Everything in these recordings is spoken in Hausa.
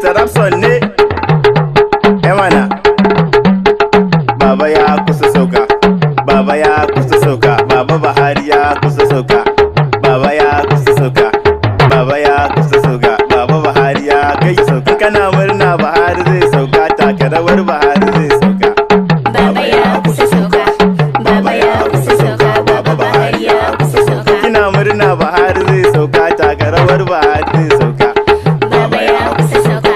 Mr. Rapson ne mana. Baba ya kusa sauka, Baba ya kusa sauka, Baba Buhari ya kusa sauka, Baba ya kusa sauka, Baba ya kusa sauka, Baba Buhari ya kai sauka. Kana murna Buhari zai sauka, taka rawar Buhari zai sauka. Baba ya kusa sauka, Baba ya kusa sauka, Baba Buhari ya kusa sauka. Kina murna Buhari zai sauka, taka rawar Buhari zai sauka. Baba ya kusa sauka,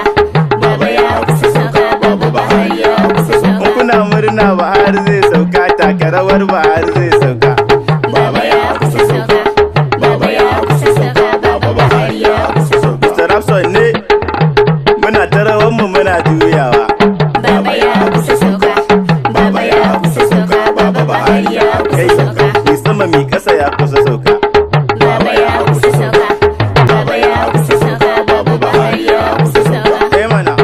Baba ya kusa sauka, Baba Buhari ya kusa sauka. Kuna murna Buhari zai sauka, taka rawar Buhari zai sauka. Baba ya kusa sauka, Baba ya kusa sauka, Baba Buhari ya kusa sauka. Mr. Rapson ne muna ta rawar mu muna juyawa. Baba ya kusa sauka, Baba ya kusa sauka, Baba Buhari ya kusa sauka. Mi sama mi kasa ya kusa sauka. Baba ya kusa sauka, Baba ya kusa sauka, Baba Buhari ya kusa sauka. Mana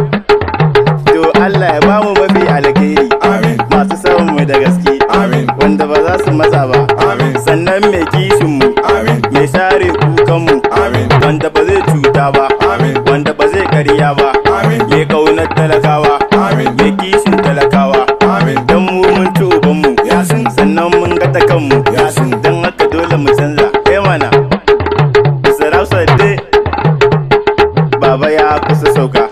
to Allah ya bamu mafi alkhairi. Amin. Masu samun mu da gaske. Amin. Wanda ba za su matsa ba. Amin. Sannan mai kishin mu. Amin. Mai share kukan mu. Amin. Wanda ba zai cuta ba. Amin. Wanda ba zai karya ba. Amin. Mai kaunar talakawa. Amin. Mai kishin talakawa. Amin. Dan mu mun ci uban mu. Yasin. Sannan mun ga ta kanmu. Yasin. Dan haka dole mu canza. Mana Mr. Rapson ne Baba ya kusa sauka.